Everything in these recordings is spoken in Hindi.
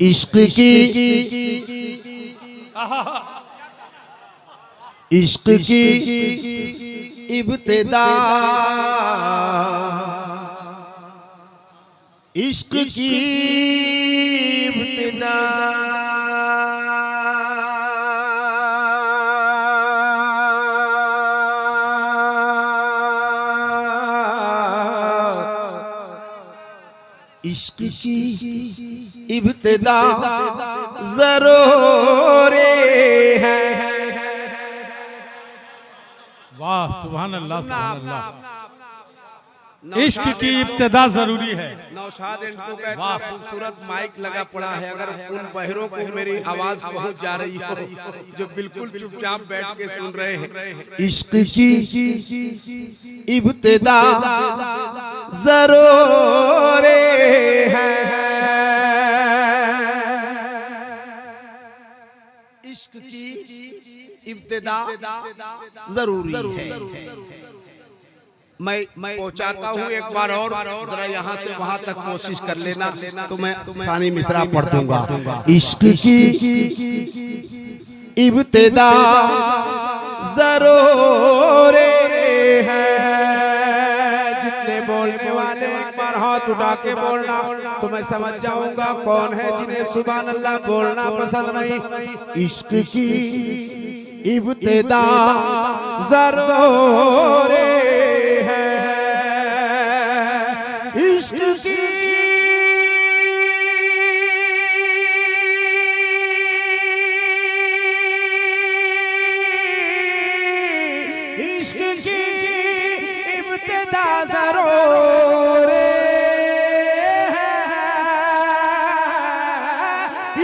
इश्क की इब्तिदा, इश्क की इब्तिदा इश्क की इब्तिदा ज़रूर है। वाह सुभान अल्लाह सुभान अल्लाह। इश्क की इब्तिदा जरूरी है। नौशाद इनको का इतना खूबसूरत माइक लगा पड़ा है, अगर उन बहरों को मेरी आवाज पहुंच जा रही हो जो बिल्कुल चुपचाप बैठ के सुन रहे हैं। इश्क की इब्तिदा ज़रूर है, इश्क की इब्तिदा जरूरी है। मैं पहुंचाता हूँ एक बार और जरा यहाँ से वहां तक कोशिश कर लेना, तो मैं सानी मिसरा पढ़ दूंगा। इश्क की इब्तिदा जरूर है, जितने बोलने वाले एक बार हाथ उठा के बोलना तो मैं समझ जाऊंगा कौन है जिन्हें सुभान अल्लाह बोलना पसंद नहीं। इश्क की इब्तिदा जरूर है, इश्क की इश्क की इब्तिदा ज़रूर है,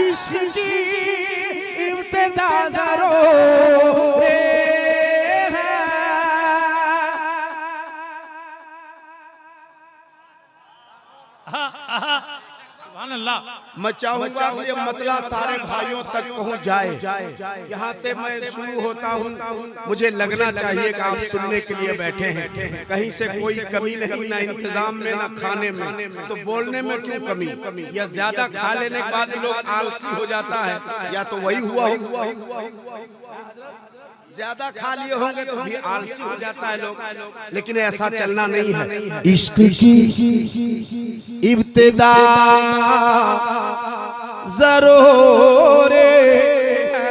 इश्क की इब्तिदा ज़रूर है। सुभान अल्लाह। मैं चाहूंगा कि ये मतला सारे भाइयों तक पहुंच जाए। यहाँ से मैं शुरू होता हूँ, मुझे लगना चाहिए कि आप सुनने के लिए बैठे हैं, कहीं से कोई कमी नहीं, ना इंतजाम में ना खाने में, तो बोलने में क्यों कमी? या ज्यादा खा लेने के बाद लोग आलसी हो जाता है, या तो वही हुआ ज्यादा खा लिए होंगे तो भी आलसी हो जाता है लोग, लेकिन ऐसा चलना नहीं है। इश्क की इब्तिदा जरूर है,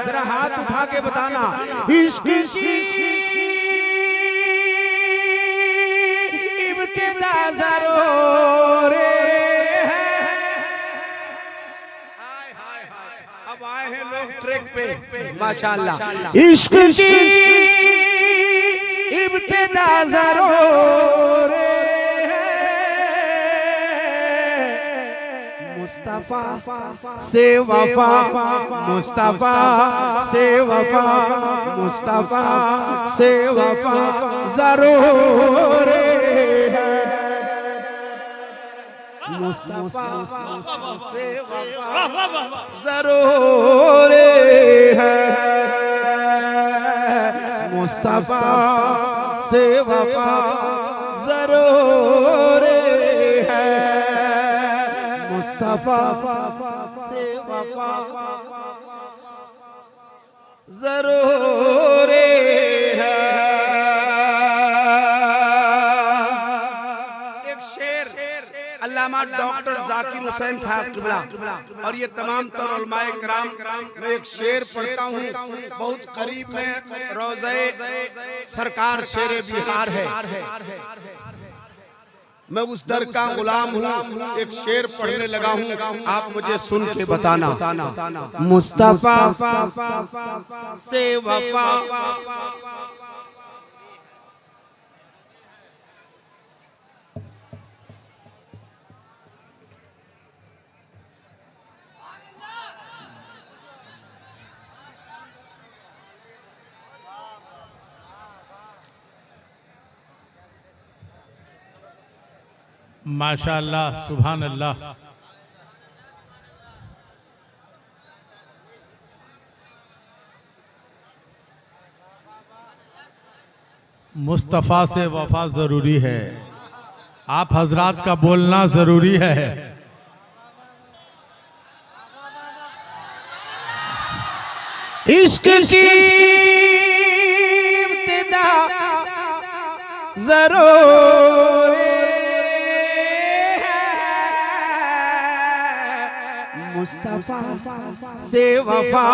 जरा हाथ उठा के बताना। इश्क की इब्तिदा जरूर है। अब आए हैं लोग ट्रैक पे माशाअल्लाह। इश्क की इब्तिदा जरूर है, मुस्तफा से वफा, मुस्तफा से वफा, मुस्तफा से वफा जरूर है, मुस्तफा से वफा जरूर है, मुस्तफा से वफा जरूर है, मुस्तफा से वफा जरूर है। एक शेर अल्लामा डॉक्टर जाकिर हुसैन साहब किबला और ये तमाम तर उलमाए किराम में एक शेर पढ़ता हूँ, बहुत करीब में रोज़े सरकार शेरे बिहार है, मैं उस दर का गुलाम हूँ। एक शेर पढ़ने लगा हूँ, आप मुझे सुन के बताना। मुस्तफा से वफा माशाअल्लाह सुभान अल्लाह। मुस्तफ़ा से वफा ज़रूरी है, आप हजरात का बोलना ज़रूरी है। इश्क की इब्तिदा जरूर मुस्तफा से वफा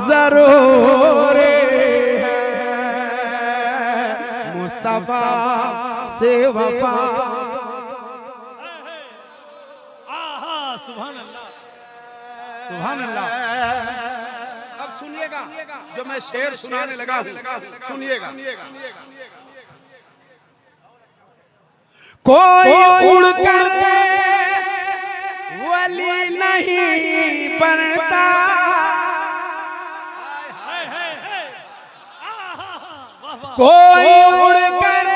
जरूर है, मुस्तफा से वफा। सुभान अल्लाह, सुभान अल्लाह। अब सुनिएगा जो मैं शेर सुनाने लगा हूं, सुनिएगा। कोई उड़कर वली नहीं बनता, कोई उड़कर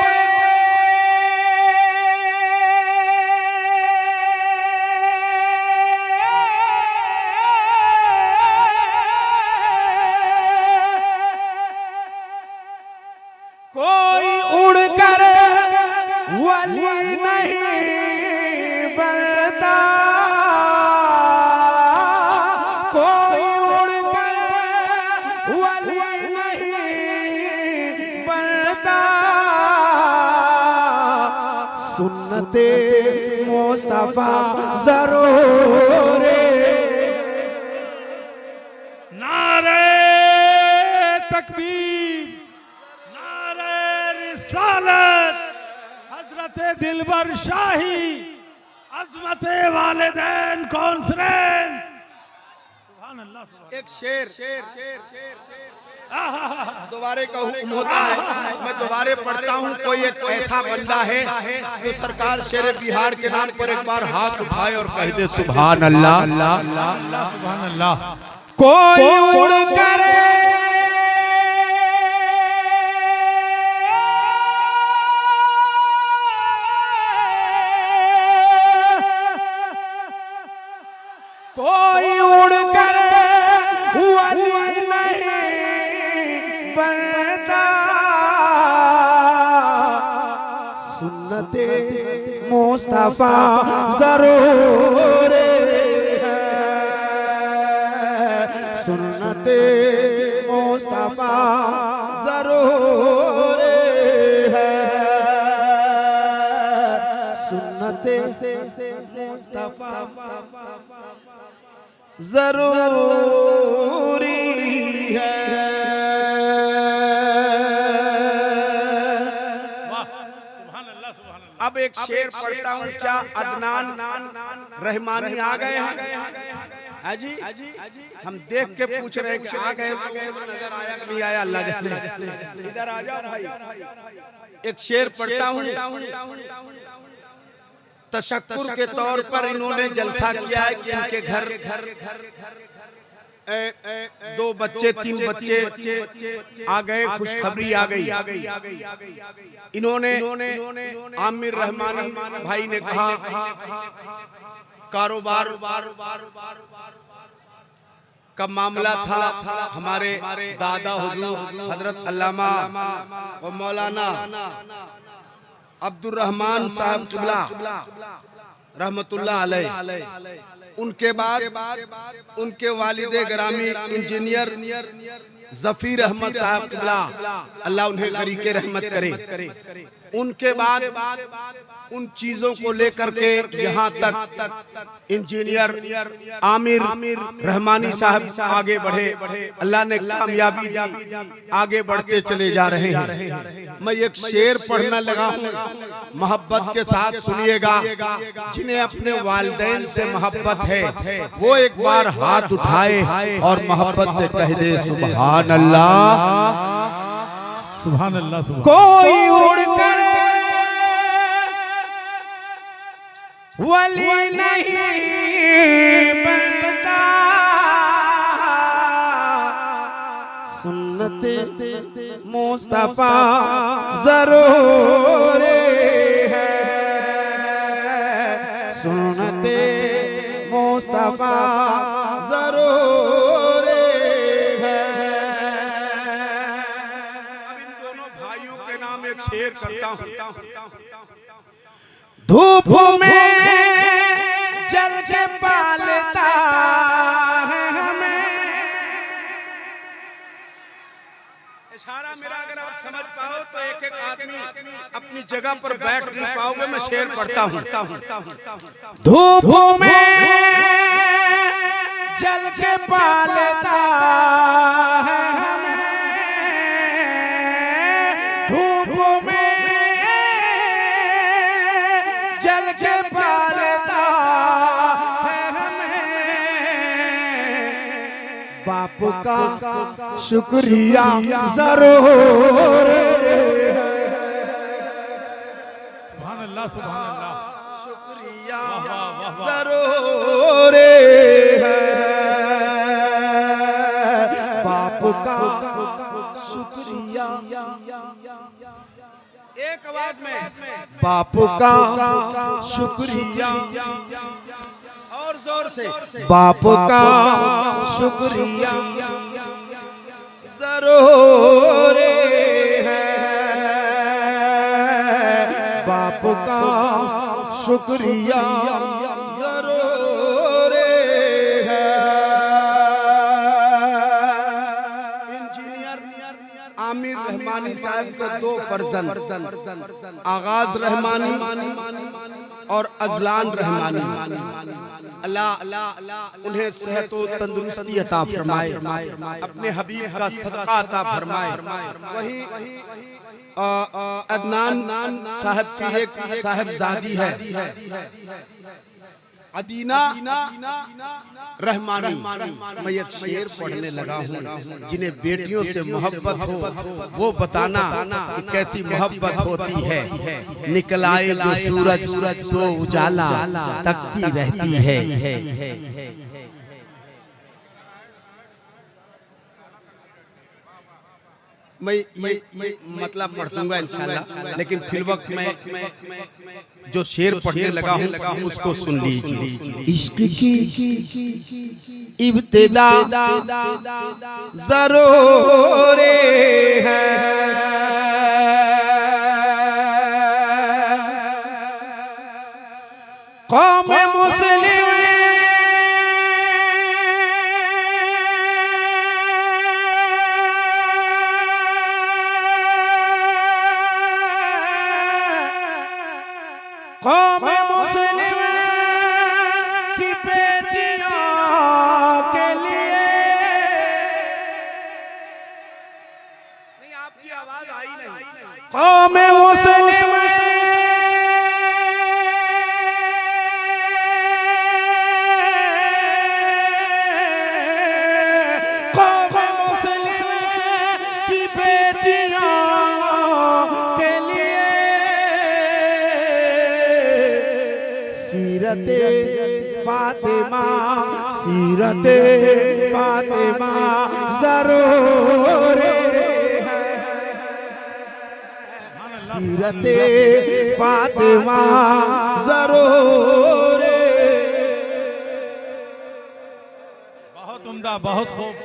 कोई उड़कर वली नहीं बनता, कोई उड़कर वली नहीं बनता, सुन्नते मुस्तफा जरूर। नारे तकबीर, नारे रिसालत, हजरत दिलबर शाही, अजमत वालिदैन कॉन्फ्रेंस। सुभान अल्लाह, सुभान। एक शेर दोबारे का हुक्म होता है, मैं दोबारे पढ़ता हूँ। कोई एक ऐसा बंदा है जो सरकार शेर बिहार के नाम पर एक बार हाथ उठाए और कह दे सुभान अल्लाह, सुभान अल्लाह। कोई उड़कर कोई उड़कर वली नहीं बनता, सुन्नते मुस्तफा जरूर है, सुन्नते मुस्तफा जरूर है, सुन्नते मुस्तफा जरूरी है। अब एक शेर पढ़ता हूँ। क्या अदनान रहमानी आ गए हैं? हाजी हम देख के पूछ रहे हैं कि आ गए, नजर आया कि नहीं आया? अल्लाह जाने। इधर आ जाओ भाई। एक शेर पढ़ता हूँ। तशक्कुर के तौर पर इन्होंने जलसा किया है कि इनके घर 2 बच्चे 3 बच्चे आ गए, खुशखबरी आ गई। इन्होंने आमिर रहमानी भाई ने कहा कारोबार का मामला था। हमारे दादा हुजूर हजरत अल्लामा व मौलाना अब्दुल रहमान साहब किबला रहमतुल्लाह अलैह, उनके बाद उनके वालिदे ग्रामी इंजीनियर जफीर अहमद साहब किबला, अल्लाह उन्हें गरीके रहमत करे। उनके बाद उन चीजों को लेकर के यहाँ तक इंजीनियर आमिर रहमानी साहब आगे बढ़े। अल्लाह ने कामयाबी दी, आगे बढ़ते चले जा रहे हैं। मैं एक शेर पढ़ना लगा हूँ, मोहब्बत के साथ सुनिएगा। जिन्हें अपने वालिदैन से मोहब्बत है वो एक बार हाथ उठाए और मोहब्बत से कह दे सुभान अल्लाह, सुभान अल्लाह। कोई उड़कर वली नहीं बनता, सुन्नते मुस्तफा जरूर है, सुन्नते मुस्तफा जरूर है। अब इन दोनों भाइयों के नाम एक शेर करता हूँ। धूप में जल के पालता है हमें, समझ पाओ तो एक एक आदमी अपनी जगह पर बैठ नहीं पाओगे। मैं शेर पढ़ता हूँ। धूप में जल के पालता है हमें, धूप में जल के पालता है हमें, बाप का शुक्रिया जरूर है। सुभान अल्लाह, सुभान अल्लाह। शुक्रिया वाह, वाह, वाह। जरूर है, बाप का शुक्रिया। एक आवाज में बाप का शुक्रिया, और जोर से बाप का शुक्रिया जरूर है, बाप का शुक्रिया जरूर है। इंजीनियर आमिर रहमानी साहब के दो फर्जंद, आगाज रहमानी और अजलान रहमानी, अल्लाह उन्हें सेहत व तंदुरुस्ती अता फरमाए, अपने हबीब का सदका अता फरमाए। वहीं अदनान साहब की एक साहबजादी है अदीना रहमानी। मैं एक शेर पढ़ने लगा हूँ। जिन्हें बेटियों से मोहब्बत हो वो बताना कि कैसी मोहब्बत होती है। निकल आए जो सूरज तो उजाला तकती रहती है। मैं मतलब पढ़ दूंगा इंशाल्लाह, लेकिन फिर वक्त मैं जो शेर पढ़ने लगा हूँ उसको सुन लीजिए। इश्क की इब्तिदा जरूर है, कौम मुस्लिम कौम मुस्लिम की बेटियों के लिए। नहीं आपकी आवाज आई नहीं। कौम मुस्लिम कौम मुस्लिम की बेटियों के लिए सीरत फातिमा, सीरत फातिमा जरूर है, सीरत फातिमा जरूर है। बहुत उम्दा, बहुत खूब।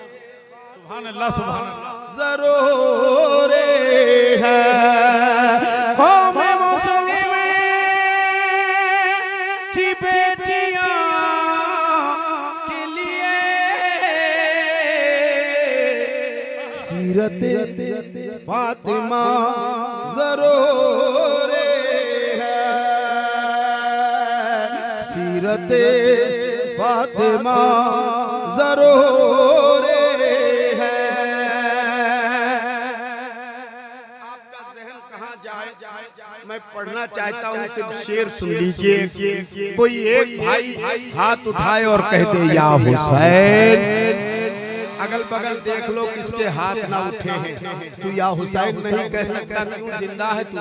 सुभान अल्लाह, सुभान अल्लाह। जरूर है, कौम मुस्लिम की बेटियों के लिए सीरत फातिमा जरूर है, सीरत फातिमा जरूर है। आपका जहन कहाँ जाए मैं पढ़ना चाहता हूँ, सिर्फ शेर सुन लीजिए। कोई एक भाई हाथ उठाए और कह दे या हुसैन। अगल बगल देख लो किसके हाथ ना उठे हैं। तू या हुसैन नहीं कह सकता, क्यों? जिंदा है तू।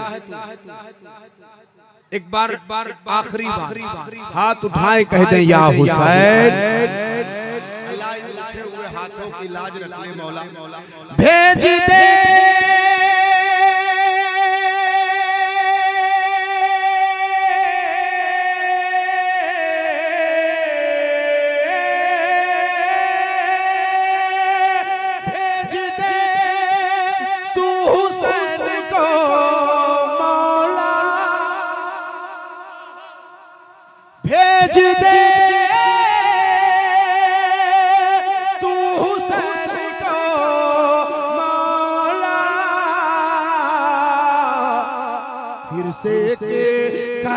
एक बार आखिरी बार हाथ उठाए कह दे या हुसैन। अल्लाह इन उठे हुए हाथों की लाज रख ले मौला। भेज दे भेज दे तू हुसैन को मौला, भेज दे तू हुसैन को मौला।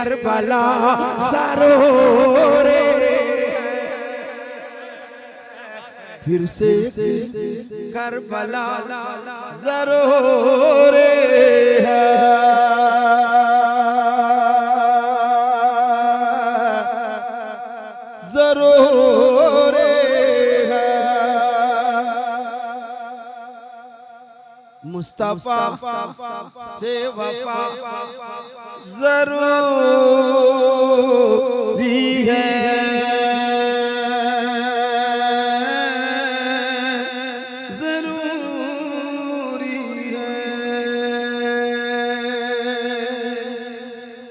करबला जरूर फिर से करबला जरूर है जरूर है मुस्तफा से वफा जरूर